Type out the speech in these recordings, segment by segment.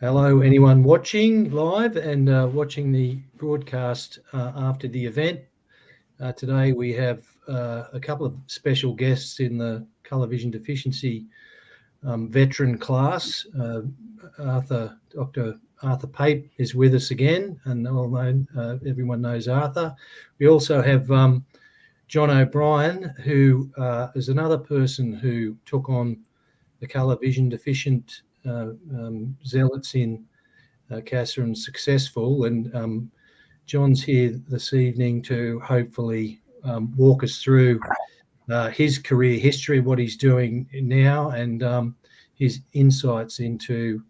Hello, anyone watching live and watching the broadcast after the event. Today we have a couple of special guests in the colour vision deficiency veteran class. Dr Arthur Pape is with us again, and everyone knows Arthur. We also have John O'Brien, who is another person who took on the colour vision deficient zealots in CASA and successful. And John's here this evening to hopefully walk us through his career history, what he's doing now, and his insights into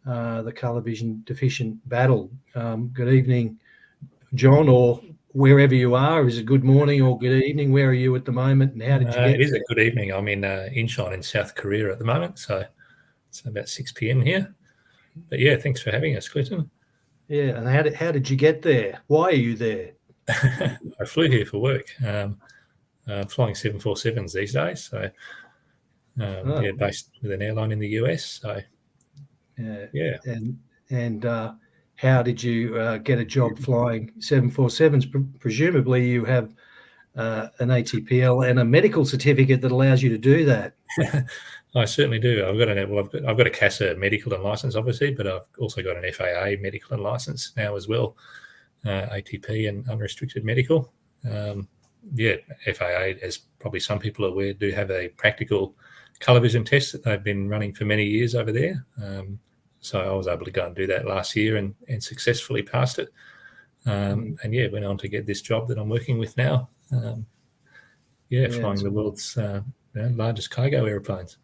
the colour vision deficient battle. Good evening, John, or wherever you are. Is it good morning or good evening? Where are you at the moment, and how did you get It is a good evening. I'm in Incheon in South Korea at the moment, so it's about 6 p.m. here. But yeah, thanks for having us, Clinton. Yeah, and how did you get there? Why are you there? I flew here for work. Flying 747s these days, so based with an airline in the US. So yeah. And how did you get a job flying 747s? Presumably you have an ATPL and a medical certificate that allows you to do that. I certainly do. I've got a CASA medical and license, obviously, but I've also got an FAA medical and license now as well, ATP and unrestricted medical. FAA, as probably some people are aware, do have a practical colour vision test that they've been running for many years over there. So I was able to go and do that last year and successfully passed it. And went on to get this job that I'm working with now. Flying the world's largest cargo airplanes.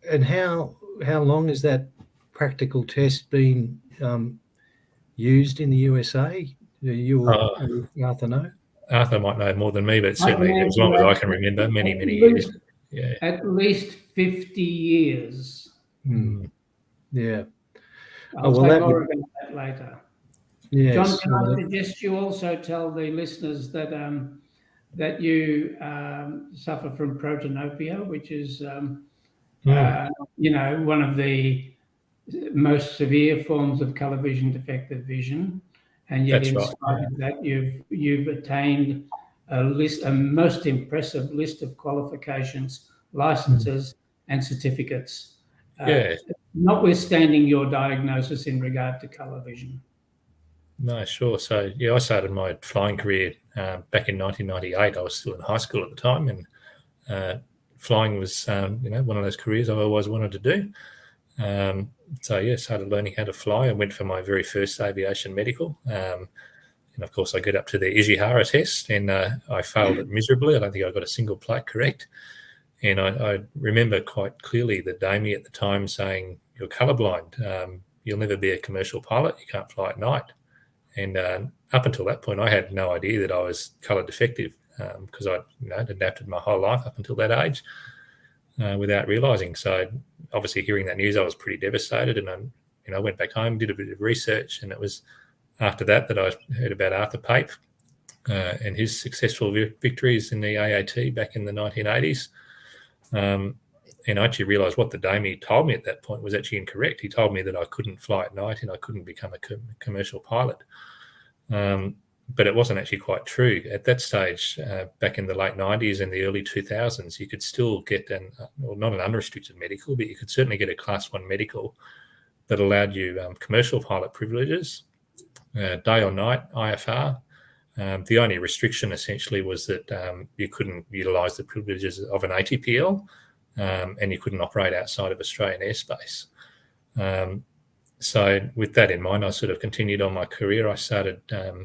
And how long has that practical test been used in the USA? Arthur know? Arthur might know more than me, but certainly as long as I can remember, many years. Yeah, at least 50 years. Yeah. I'll say more about that later. Yes. John, can I suggest you also tell the listeners that that you suffer from protanopia, which is one of the most severe forms of colour vision defective vision, and yet in spite of that, you've attained a most impressive list of qualifications, licenses, and certificates. Notwithstanding your diagnosis in regard to colour vision. No, sure. So I started my flying career back in 1998. I was still in high school at the time, and flying was one of those careers I always wanted to do. Started learning how to fly. I went for my very first aviation medical, and of course I got up to the Ishihara test, and I failed it miserably. I don't think I got a single plate correct. And I remember quite clearly the DAMI at the time saying, "You're colourblind. You'll never be a commercial pilot. You can't fly at night." And up until that point, I had no idea that I was colour defective because I'd adapted my whole life up until that age without realising. So obviously hearing that news, I was pretty devastated. And I went back home, did a bit of research, and it was after that I heard about Arthur Pape and his successful victories in the AAT back in the 1980s. And I actually realised what the DAMI told me at that point was actually incorrect. He told me that I couldn't fly at night and I couldn't become a commercial pilot. But it wasn't actually quite true. At that stage, back in the late 90s and the early 2000s, you could still get not an unrestricted medical, but you could certainly get a Class 1 medical that allowed you commercial pilot privileges, day or night, IFR. The only restriction essentially was that you couldn't utilise the privileges of an ATPL and you couldn't operate outside of Australian airspace. So with that in mind, I sort of continued on my career. I started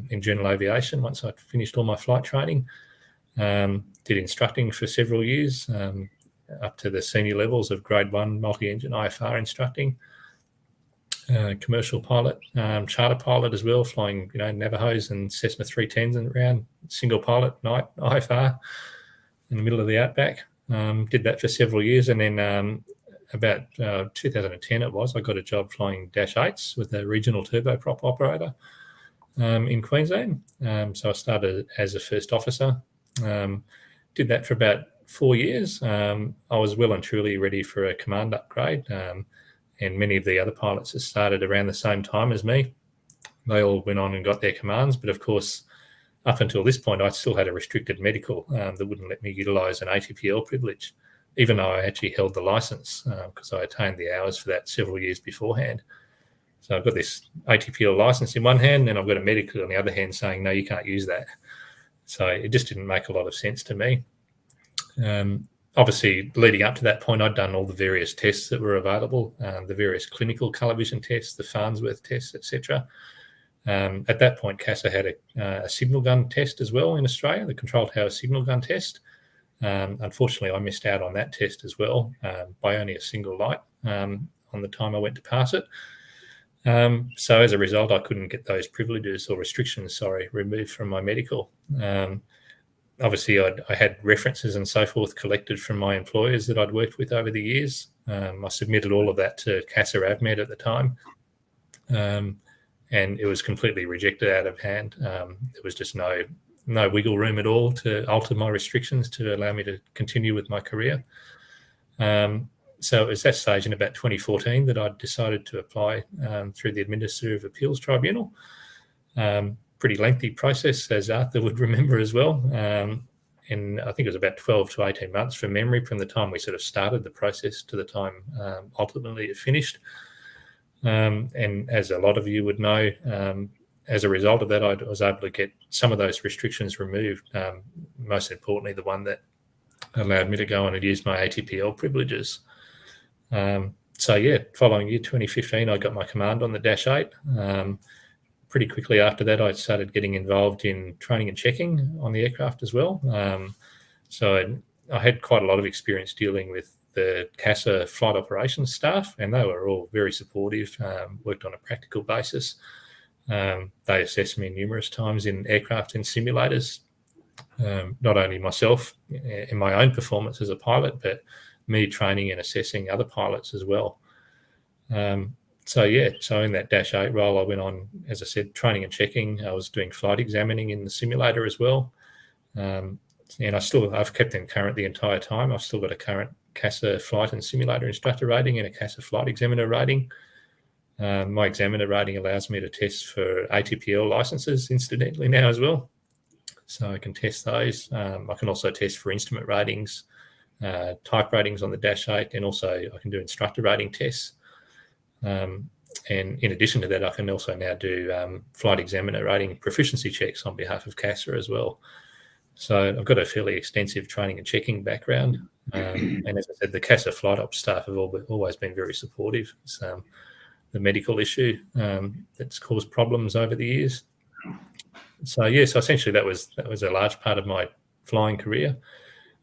in general aviation once I'd finished all my flight training, did instructing for several years, up to the senior levels of grade 1 multi-engine IFR instructing, commercial pilot, charter pilot as well, flying Navajos and Cessna 310s and around, single pilot night IFR in the middle of the outback. Did that for several years, and then about 2010 I got a job flying Dash 8s with a regional turboprop operator in Queensland. So I started as a first officer, did that for about 4 years. I was well and truly ready for a command upgrade, and many of the other pilots that started around the same time as me, they all went on and got their commands. But of course, up until this point, I still had a restricted medical that wouldn't let me utilise an ATPL privilege, even though I actually held the licence, because I attained the hours for that several years beforehand. So I've got this ATPL licence in one hand, and I've got a medical on the other hand saying, no, you can't use that. So it just didn't make a lot of sense to me. Obviously, leading up to that point, I'd done all the various tests that were available, the various clinical colour vision tests, the Farnsworth tests, etc. At that point, CASA had a signal gun test as well in Australia, the control tower signal gun test. Unfortunately, I missed out on that test as well by only a single light on the time I went to pass it. So as a result, I couldn't get those privileges or restrictions, removed from my medical. Obviously, I had references and so forth collected from my employers that I'd worked with over the years. I submitted all of that to CASA Avmed at the time, and it was completely rejected out of hand. There was just no wiggle room at all to alter my restrictions to allow me to continue with my career. So it was that stage in about 2014 that I decided to apply through the Administrative Appeals Tribunal. Pretty lengthy process, as Arthur would remember as well. And I think it was about 12 to 18 months from memory from the time we sort of started the process to the time ultimately it finished. And as a lot of you would know, as a result of that, I was able to get some of those restrictions removed, most importantly, the one that allowed me to go on and use my ATPL privileges. So yeah, following year 2015, I got my command on the Dash 8. Pretty quickly after that, I started getting involved in training and checking on the aircraft as well. So I had quite a lot of experience dealing with the CASA flight operations staff, and they were all very supportive, worked on a practical basis. They assessed me numerous times in aircraft and simulators, not only myself in my own performance as a pilot, but me training and assessing other pilots as well. So in that Dash 8 role, I went on, as I said, training and checking. I was doing flight examining in the simulator as well. And I've kept them current the entire time. I've still got a current CASA flight and simulator instructor rating and a CASA flight examiner rating. My examiner rating allows me to test for ATPL licenses, incidentally, now as well. So I can test those. I can also test for instrument ratings, type ratings on the Dash 8, and also I can do instructor rating tests. And in addition to that, I can also now do flight examiner rating proficiency checks on behalf of CASA as well. So I've got a fairly extensive training and checking background. And as I said, the CASA flight ops staff have always been very supportive. It's the medical issue that's caused problems over the years. So essentially that was a large part of my flying career.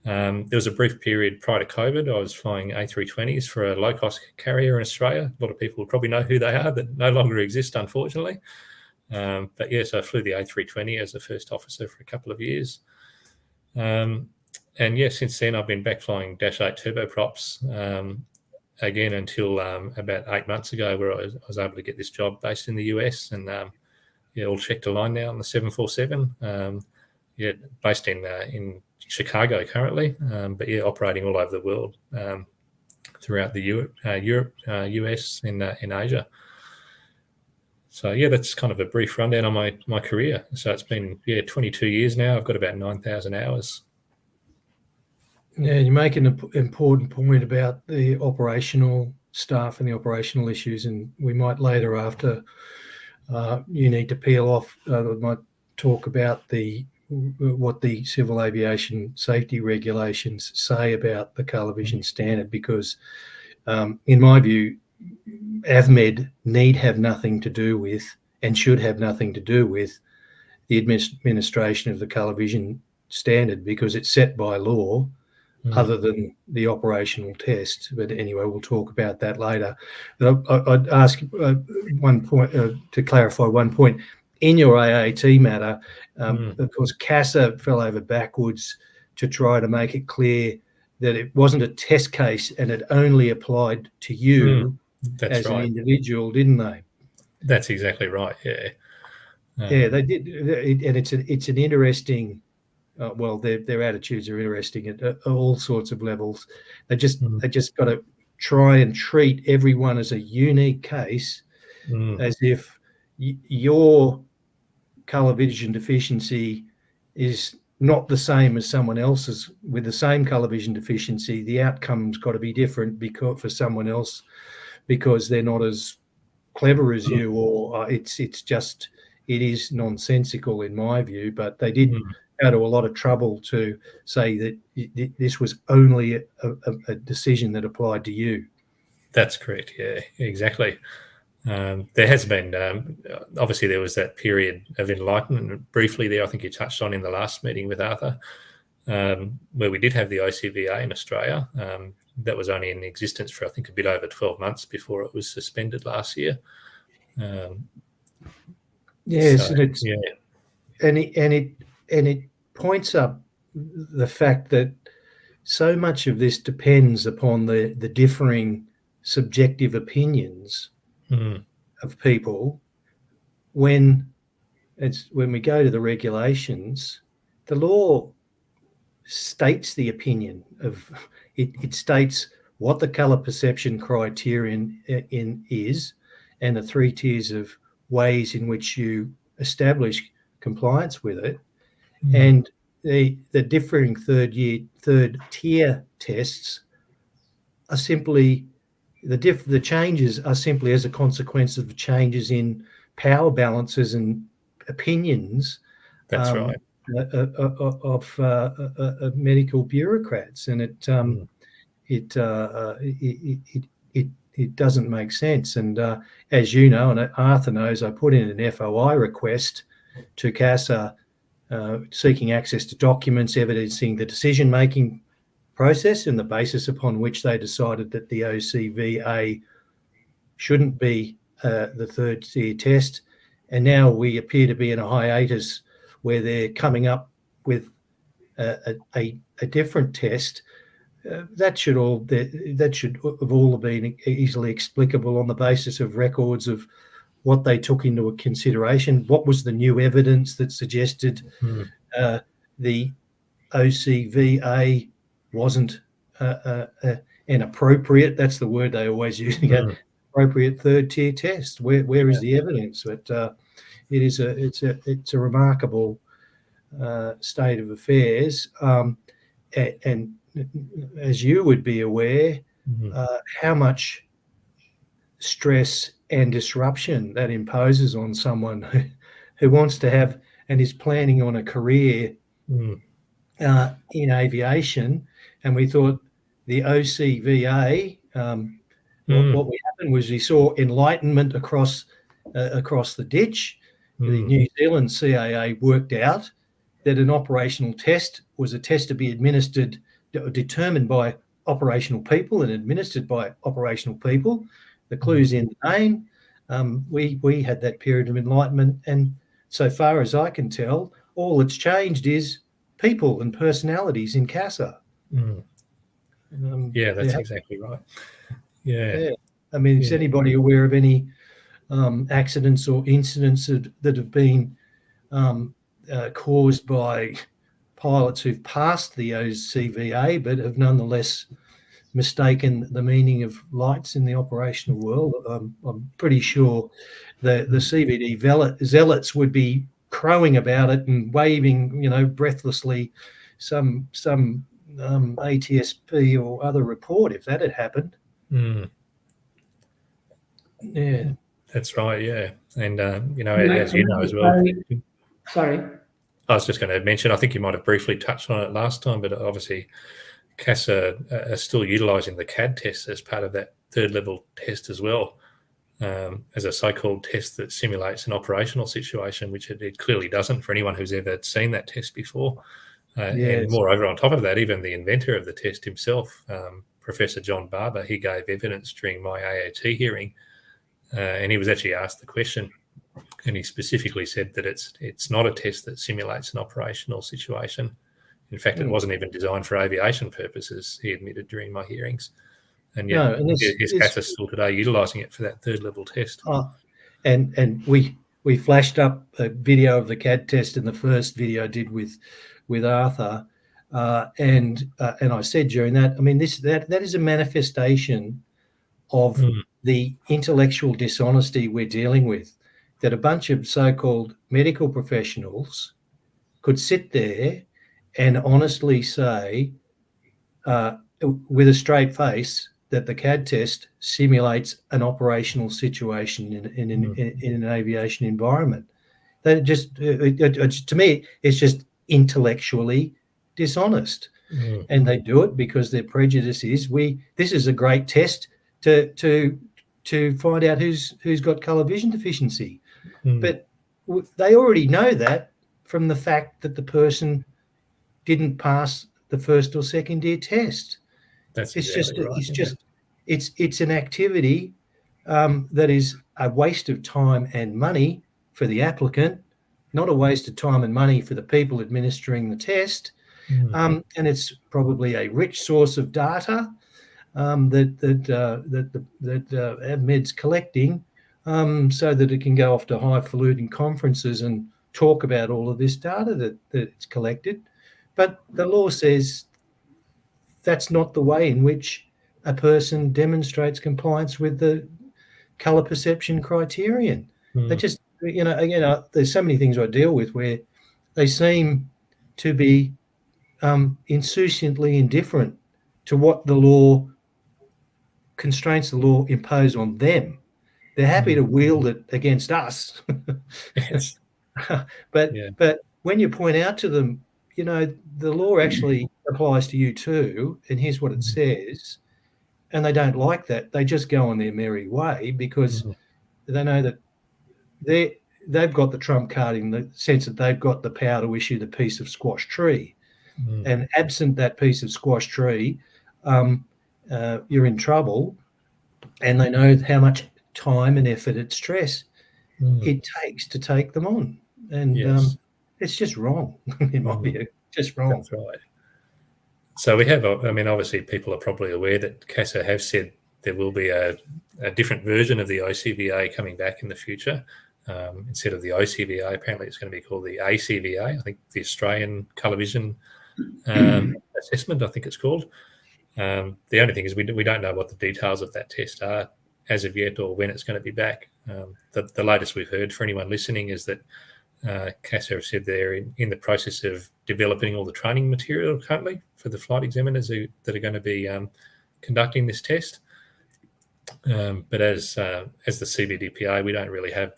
There was a brief period prior to COVID. I was flying A320s for a low-cost carrier in Australia. A lot of people would probably know who they are, that no longer exist, unfortunately. So I flew the A320 as a first officer for a couple of years. Since then I've been back flying Dash 8 turboprops again until about 8 months ago, where I was able to get this job based in the US, and all checked to line now on the 747. Based in Chicago currently, but operating all over the world, throughout the Europe, US, and in Asia. So that's kind of a brief rundown on my career. So it's been 22 years now. I've got about 9,000 hours. Yeah, you make an important point about the operational staff and the operational issues, and we might later, after you need to peel off, we might talk about what the civil aviation safety regulations say about the colour vision standard, because in my view, Avmed need have nothing to do with, and should have nothing to do with, the administration of the colour vision standard, because it's set by law, other than the operational test. But anyway, we'll talk about that later. I'd ask one point to clarify one point. In your AAT matter, of course, CASA fell over backwards to try to make it clear that it wasn't a test case and it only applied to you as an individual, didn't they? That's exactly right. Yeah, they did, and it's an interesting. Their attitudes are interesting at all sorts of levels. They just got to try and treat everyone as a unique case, as if your colour vision deficiency is not the same as someone else's with the same colour vision deficiency. The outcome's got to be different because for someone else because they're not as clever as you, or it is nonsensical in my view. But they did go to a lot of trouble to say that this was only a decision that applied to you. That's correct. Yeah, exactly. There has been, obviously there was that period of enlightenment briefly there, I think you touched on in the last meeting with Arthur, where we did have the OCVA in Australia. That was only in existence for, I think, a bit over 12 months before it was suspended last year. Yes, so, and it points up the fact that so much of this depends upon the differing subjective opinions of people. When we go to the regulations, the law states the opinion of it states what the colour perception criterion is, and the 3 tiers of ways in which you establish compliance with it, and the differing third tier tests are simply the changes are simply as a consequence of changes in power balances and opinions. That's right. Of medical bureaucrats, and it doesn't make sense. And as you know, and Arthur knows, I put in an FOI request to CASA seeking access to documents evidencing the decision-making process and the basis upon which they decided that the OCVA shouldn't be the third tier test. And now we appear to be in a hiatus where they're coming up with a different test. That should have all been easily explicable on the basis of records of what they took into consideration. What was the new evidence that suggested the OCVA wasn't an appropriate, that's the word they always use, appropriate third tier test. Where is the evidence? But it's a remarkable state of affairs, and as you would be aware, how much stress and disruption that imposes on someone who wants to have and is planning on a career in aviation. And we thought the OCVA, what happened was we saw enlightenment across the ditch. The New Zealand CAA worked out that an operational test was a test to be determined by operational people and administered by operational people. The clue's in the name. We had that period of enlightenment, and so far as I can tell, all that's changed is people and personalities in CASA. Yeah, that's exactly right. Yeah. I mean, is anybody aware of any accidents or incidents that have been caused by pilots who've passed the OCVA but have nonetheless mistaken the meaning of lights in the operational world? I'm pretty sure the CVD zealots would be crowing about it and waving, breathlessly some ATSP or other report if that had happened. Yeah, that's right. Yeah, and as you know as well. Sorry, I was just going to mention, I think you might have briefly touched on it last time, but obviously CASA are still utilising the CAD test as part of that third level test as well, as a so-called test that simulates an operational situation, which it clearly doesn't for anyone who's ever seen that test before. And moreover, on top of that, even the inventor of the test himself, Professor John Barber, he gave evidence during my AAT hearing, and he was actually asked the question, and he specifically said that it's not a test that simulates an operational situation. In fact, it wasn't even designed for aviation purposes, he admitted during my hearings. And yet, is CASA still today utilising it for that third level test? And we flashed up a video of the CAD test in the first video I did with Arthur, and I said during that, I mean, that is a manifestation of the intellectual dishonesty we're dealing with, that a bunch of so-called medical professionals could sit there and honestly say with a straight face that the CAD test simulates an operational situation in an aviation environment. That just, to me, it's just intellectually dishonest. And they do it because their prejudice is this is a great test to find out who's got colour vision deficiency. But they already know that from the fact that the person didn't pass the first or second year test. That's it's exactly right. It's an activity that is a waste of time and money for the applicant, not a waste of time and money for the people administering the test. And it's probably a rich source of data that Avmed's collecting, so that it can go off to highfalutin conferences and talk about all of this data that it's collected. But the law says that's not the way in which a person demonstrates compliance with the colour perception criterion. They just, there's so many things I deal with where they seem to be insouciantly indifferent to what the law constraints the law impose on them. They're happy to wield it against us. Yes. But when you point out to them, the law actually applies to you too, and here's what it says, and they don't like that, they just go on their merry way because they know that they've got the trump card in the sense that they've got the power to issue the piece of squash tree. And absent that piece of squash tree, you're in trouble. And they know how much time and effort and stress it takes to take them on. And it's just wrong, in my view. Just wrong. That's right. So we have, obviously people are probably aware that CASA have said there will be a different version of the ICVA coming back in the future. Instead of the ICVA, apparently it's going to be called the ACVA, I think the Australian Colour Vision Assessment, I think it's called. The only thing is we don't know what the details of that test are as of yet or when it's going to be back. The latest we've heard for anyone listening is that CASA have said they're in the process of developing all the training material currently for the flight examiners that are going to be conducting this test. But as the CBDPA, we don't really have,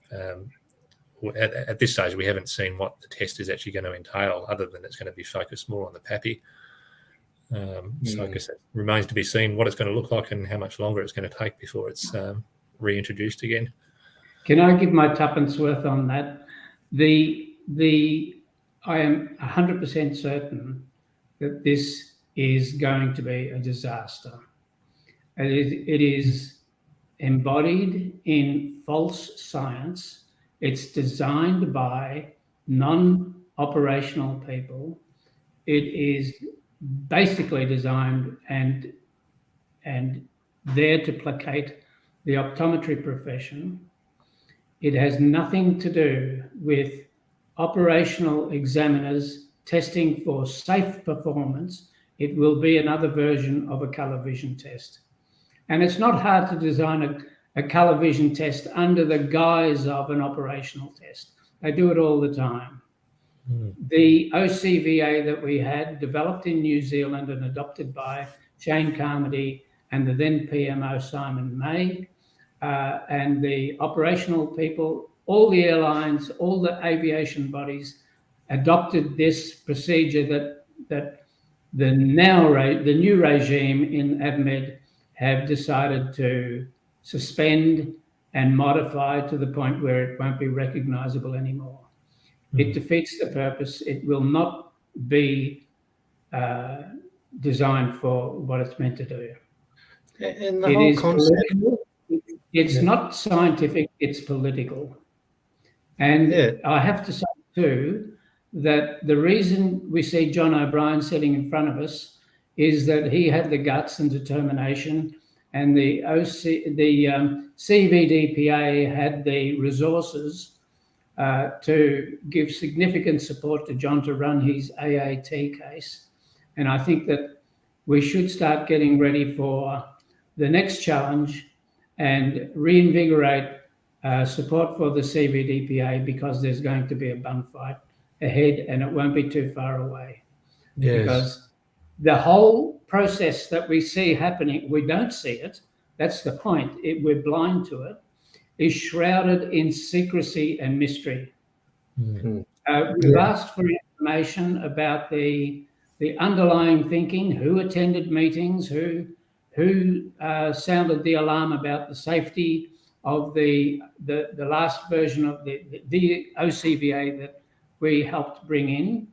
at this stage, we haven't seen what the test is actually going to entail, other than it's going to be focused more on the PAPI. So I guess it remains to be seen what it's going to look like and how much longer it's going to take before it's reintroduced again. Can I give my tuppence worth on that? I am 100% certain that this is going to be a disaster. It is embodied in false science. It's designed by non-operational people. It is basically designed and there to placate the optometry profession. It has nothing to do with operational examiners testing for safe performance. It will be another version of a colour vision test. And it's not hard to design a colour vision test under the guise of an operational test. They do it all the time. The OCVA that we had, developed in New Zealand and adopted by Shane Carmody and the then PMO Simon May, and the operational people, all the airlines, all the aviation bodies adopted this procedure that the new regime in Avmed have decided to suspend and modify to the point where it won't be recognisable anymore. It defeats the purpose. It will not be designed for what it's meant to do. And the whole concept. It's not scientific, it's political. And I have to say too, that the reason we see John O'Brien sitting in front of us is that he had the guts and determination, and the CVDPA had the resources to give significant support to John to run his AAT case. And I think that we should start getting ready for the next challenge, and reinvigorate support for the CVDPA, because there's going to be a bun fight ahead and it won't be too far away. Yes. Because the whole process that we see happening, we don't see it. That's the point. We're blind to it. Is shrouded in secrecy and mystery. We've asked for information about the underlying thinking, who attended meetings, who sounded the alarm about the safety of the last version of the OCVA that we helped bring in.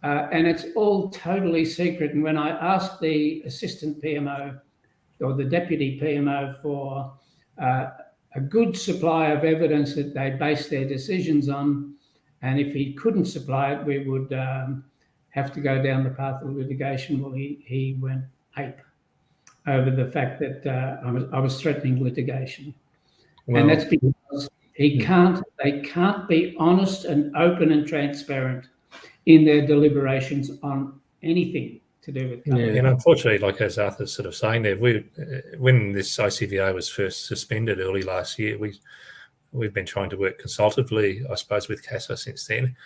And it's all totally secret. And when I asked the assistant PMO or the deputy PMO for a good supply of evidence that they base their decisions on, and if he couldn't supply it, we would have to go down the path of litigation. Well, he went ape over the fact that I was threatening litigation. Well, and that's because they can't be honest and open and transparent in their deliberations on anything to do with cover. And unfortunately, like as Arthur's sort of saying there, when this ICVA was first suspended early last year, we've been trying to work consultatively, I suppose, with CASA since then.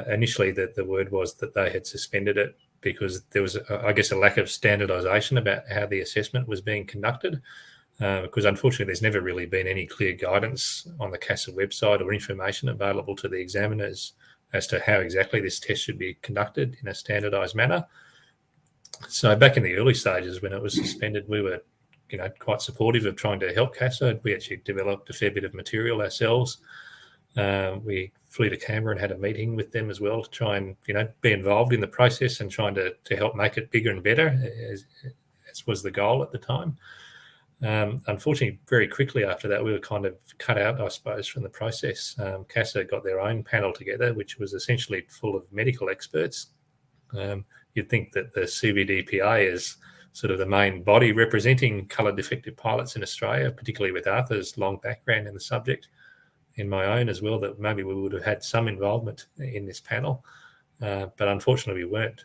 Initially, the word was that they had suspended it because there was, I guess, a lack of standardisation about how the assessment was being conducted. Because unfortunately, there's never really been any clear guidance on the CASA website or information available to the examiners as to how exactly this test should be conducted in a standardised manner. So back in the early stages when it was suspended, we were, quite supportive of trying to help CASA. We actually developed a fair bit of material ourselves. We flew to Canberra and had a meeting with them as well to try and, be involved in the process and trying to help make it bigger and better, as was the goal at the time. Unfortunately, very quickly after that, we were kind of cut out, I suppose, from the process. CASA got their own panel together, which was essentially full of medical experts. You'd think that the CVDPA is sort of the main body representing colour defective pilots in Australia, particularly with Arthur's long background in the subject, and my own as well, that maybe we would have had some involvement in this panel. But unfortunately, we weren't.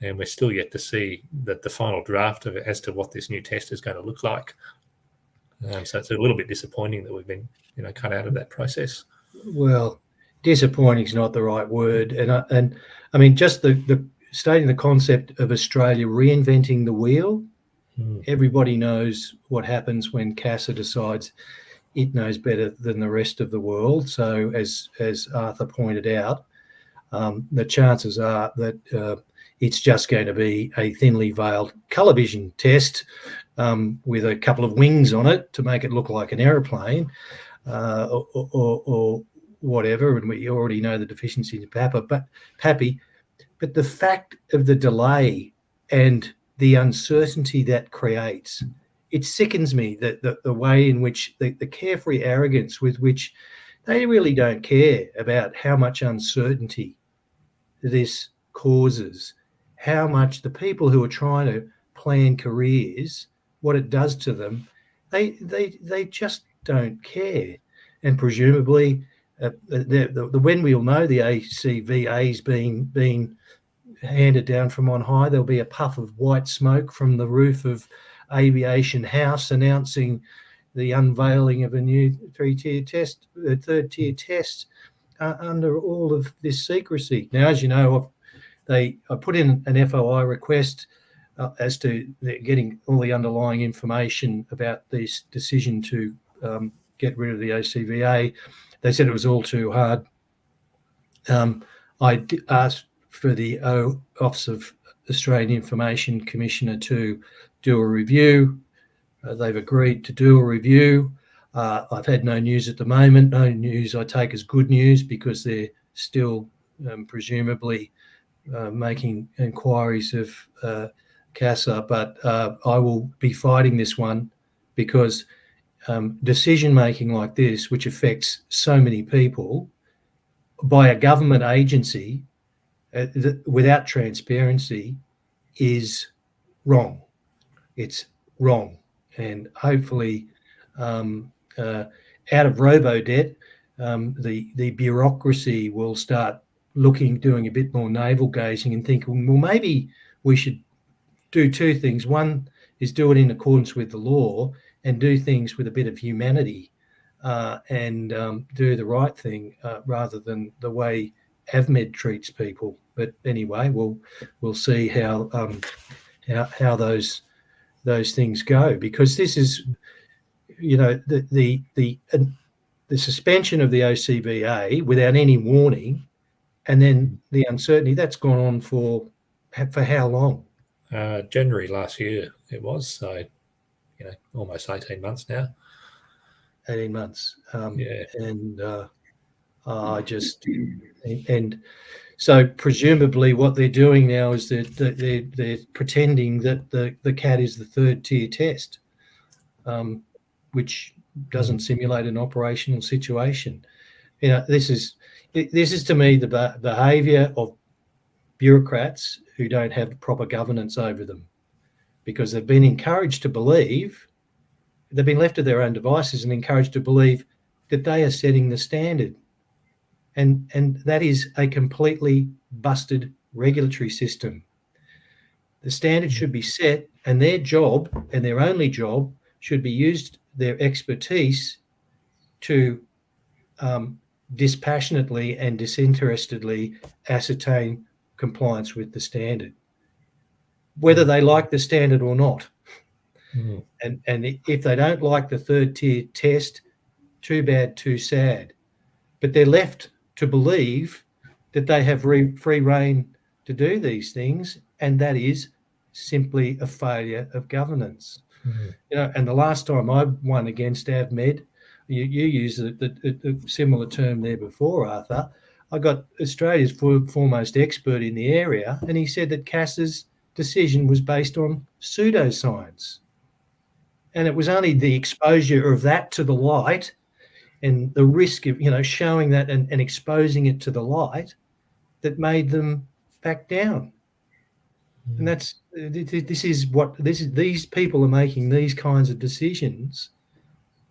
And we're still yet to see that the final draft of it as to what this new test is going to look like. So it's a little bit disappointing that we've been, cut out of that process. Well, disappointing is not the right word, and I mean just the stating the concept of Australia reinventing the wheel. Everybody knows what happens when CASA decides it knows better than the rest of the world. So as Arthur pointed out, the chances are that it's just going to be a thinly veiled colour vision test with a couple of wings on it to make it look like an aeroplane or whatever. And we already know the deficiency in Pape. But the fact of the delay and the uncertainty that creates, it sickens me that the way in which the carefree arrogance with which they really don't care about how much uncertainty this causes, how much the people who are trying to plan careers, what it does to them, they just don't care. And presumably, when we'll know the ACVA's being handed down from on high, there'll be a puff of white smoke from the roof of Aviation House announcing the unveiling of a new third-tier test under all of this secrecy. Now, as you know, I put in an FOI request as to getting all the underlying information about this decision to get rid of the OCVA. They said it was all too hard. I asked for the Office of Australian Information Commissioner to do a review. They've agreed to do a review. I've had no news at the moment. No news I take as good news because they're still presumably making inquiries of CASA. But I will be fighting this one because decision-making like this, which affects so many people, by a government agency without transparency is wrong. It's wrong. And hopefully out of robo-debt, the bureaucracy will start doing a bit more navel-gazing and thinking, well, maybe we should do two things. One is do it in accordance with the law, and do things with a bit of humanity and do the right thing rather than the way Avmed treats people. But anyway, we'll see how those things go, because this is, the suspension of the OCBA without any warning, and then the uncertainty that's gone on for how long? January last year it was, so almost 18 months now. 18 months. Yeah. And so presumably what they're doing now is that they're pretending that the CAT is the third tier test, which doesn't simulate an operational situation. This is to me the behaviour of bureaucrats who don't have proper governance over them, because they've been encouraged to believe, they've been left to their own devices and encouraged to believe that they are setting the standard. And that is a completely busted regulatory system. The standard should be set, and their job, and their only job, should be used their expertise to dispassionately and disinterestedly ascertain compliance with the standard, whether they like the standard or not. Mm. And if they don't like the third tier test, too bad, too sad. But they're left to believe that they have free rein to do these things, and that is simply a failure of governance. Mm. And the last time I won against Avmed, you used a similar term there before, Arthur. I got Australia's foremost expert in the area, and he said that CASA's decision was based on pseudoscience. And it was only the exposure of that to the light and the risk of, showing that and exposing it to the light that made them back down. And these people are making these kinds of decisions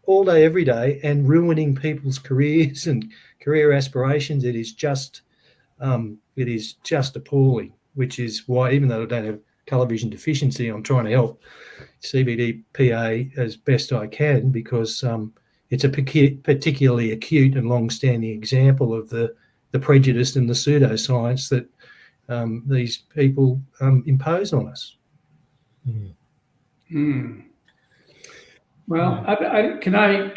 all day, every day, and ruining people's careers and career aspirations. It is just appalling, which is why, even though I don't have colour vision deficiency, I'm trying to help CVD-PA as best I can, because it's a particularly acute and long-standing example of the prejudice and the pseudoscience that these people impose on us. Mm. Mm. Well, can I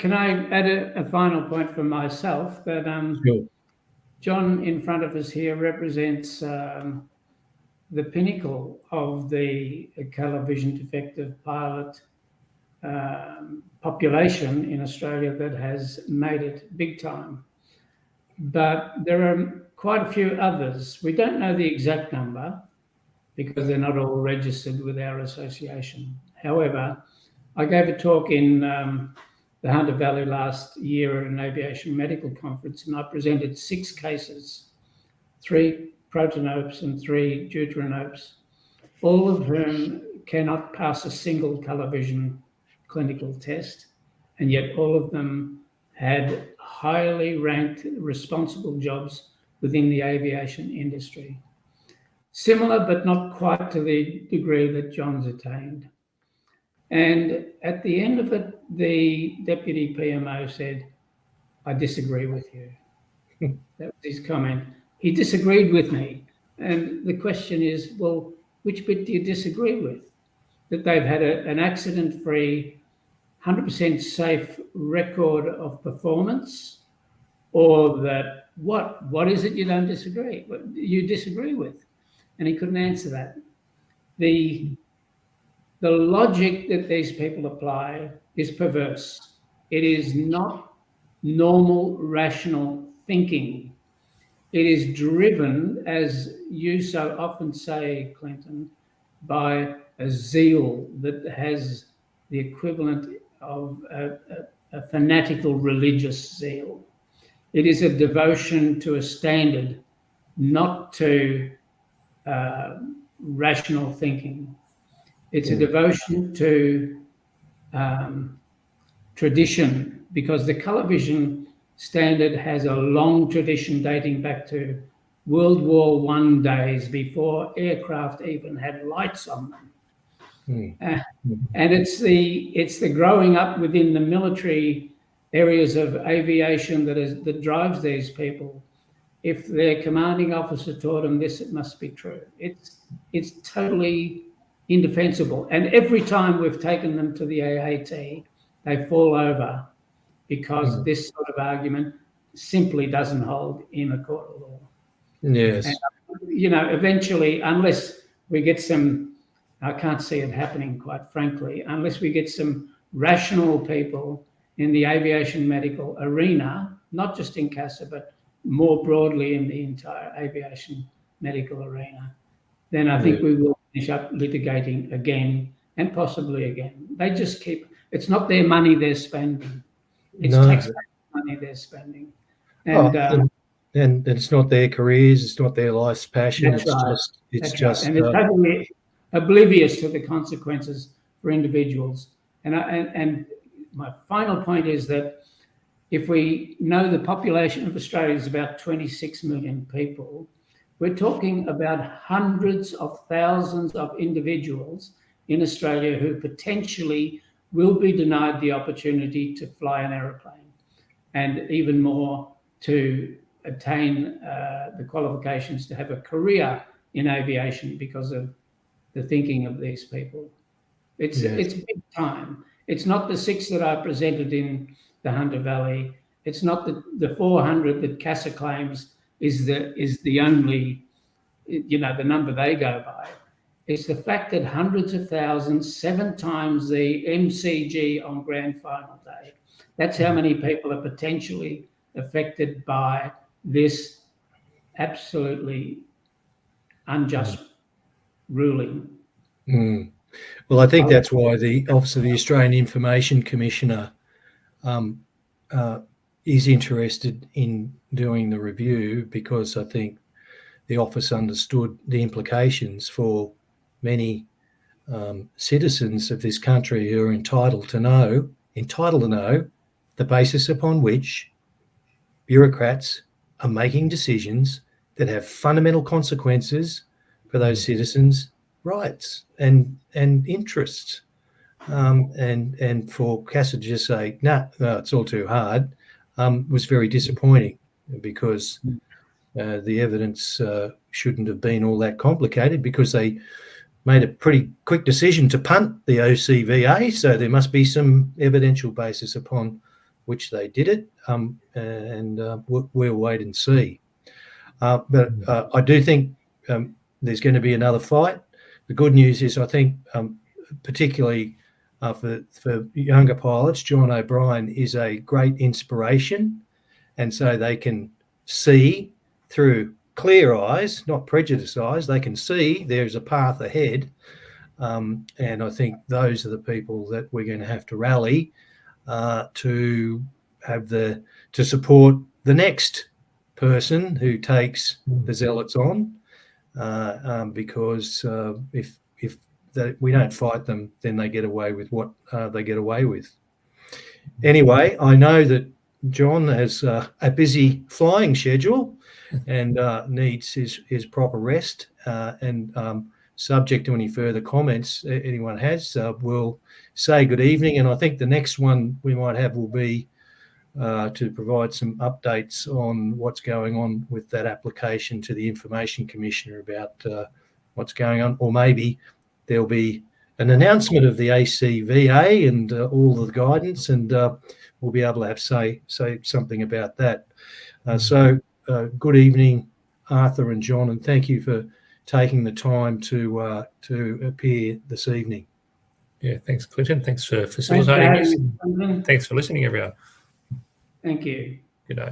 add a final point from myself, that Sure. John in front of us here represents the pinnacle of the colour vision defective pilot population in Australia that has made it big time. But there are quite a few others. We don't know the exact number because they're not all registered with our association. However, I gave a talk in the Hunter Valley last year at an aviation medical conference, and I presented 6 cases, 3 protonopes and 3 deuteranopes, all of whom cannot pass a single colour vision clinical test, and yet all of them had highly ranked responsible jobs within the aviation industry. Similar, but not quite to the degree that John's attained. And at the end of it, the deputy PMO said, "I disagree with you." That was his comment. He disagreed with me. And the question is, well, which bit do you disagree with? That they've had an accident-free, 100% safe record of performance, or that what is it you don't disagree? What you disagree with? And he couldn't answer that. The logic that these people apply is perverse. It is not normal, rational thinking. It is driven, as you so often say, Clinton, by a zeal that has the equivalent of a fanatical religious zeal. It is a devotion to a standard, not to rational thinking. It's a devotion to tradition, because the colour vision standard has a long tradition dating back to World War I days, before aircraft even had lights on them. And it's the growing up within the military areas of aviation that drives these people. If their commanding officer taught them this, it must be true. It's totally indefensible. And every time we've taken them to the AAT, they fall over because this sort of argument simply doesn't hold in a court of law. Yes. And, eventually, unless we get some, I can't see it happening, quite frankly, unless we get some rational people in the aviation medical arena, not just in CASA, but more broadly in the entire aviation medical arena, then I think we will finish up litigating again and possibly again. They just it's not their money they're spending. It's taxpayer money they're spending. And, and it's not their careers, it's not their life's passion. That's It's right. just and they're totally oblivious to the consequences for individuals. And my final point is that if we know the population of Australia is about 26 million people, we're talking about hundreds of thousands of individuals in Australia who potentially will be denied the opportunity to fly an aeroplane, and even more to attain the qualifications to have a career in aviation because of the thinking of these people. It's big time. It's not the 6 that I presented in the Hunter Valley. It's not the 400 that CASA claims is the only, the number they go by. It's the fact that hundreds of thousands, 7 times the MCG on grand final day. That's how many people are potentially affected by this absolutely unjust ruling. Well, I think that's why the Office of the Australian Information Commissioner is interested in doing the review, because I think the office understood the implications for many citizens of this country who are entitled to know the basis upon which bureaucrats are making decisions that have fundamental consequences for those citizens' rights and interests. And for CASA to just say, no, it's all too hard, was very disappointing, because the evidence shouldn't have been all that complicated, because they made a pretty quick decision to punt the OCVA, so there must be some evidential basis upon which they did it, and we'll wait and see. But I do think there's going to be another fight. The good news is, I think, particularly for younger pilots, John O'Brien is a great inspiration, and so they can see through clear eyes, not prejudiced eyes. They can see there's a path ahead, and I think those are the people that we're going to have to rally to support the next person who takes the zealots on, because if we don't fight them, then they get away with what they get away with. Anyway, I know that John has a busy flying schedule and needs his proper rest, and subject to any further comments anyone has, we'll say good evening. And I think the next one we might have will be to provide some updates on what's going on with that application to the Information Commissioner about what's going on, or maybe there'll be an announcement of the ACVA and all the guidance, and we'll be able to say something about that. So good evening, Arthur and John, and thank you for taking the time to appear this evening. Yeah, thanks, Clinton. Thanks for facilitating this. Thanks for listening, everyone. Thank you. Good day.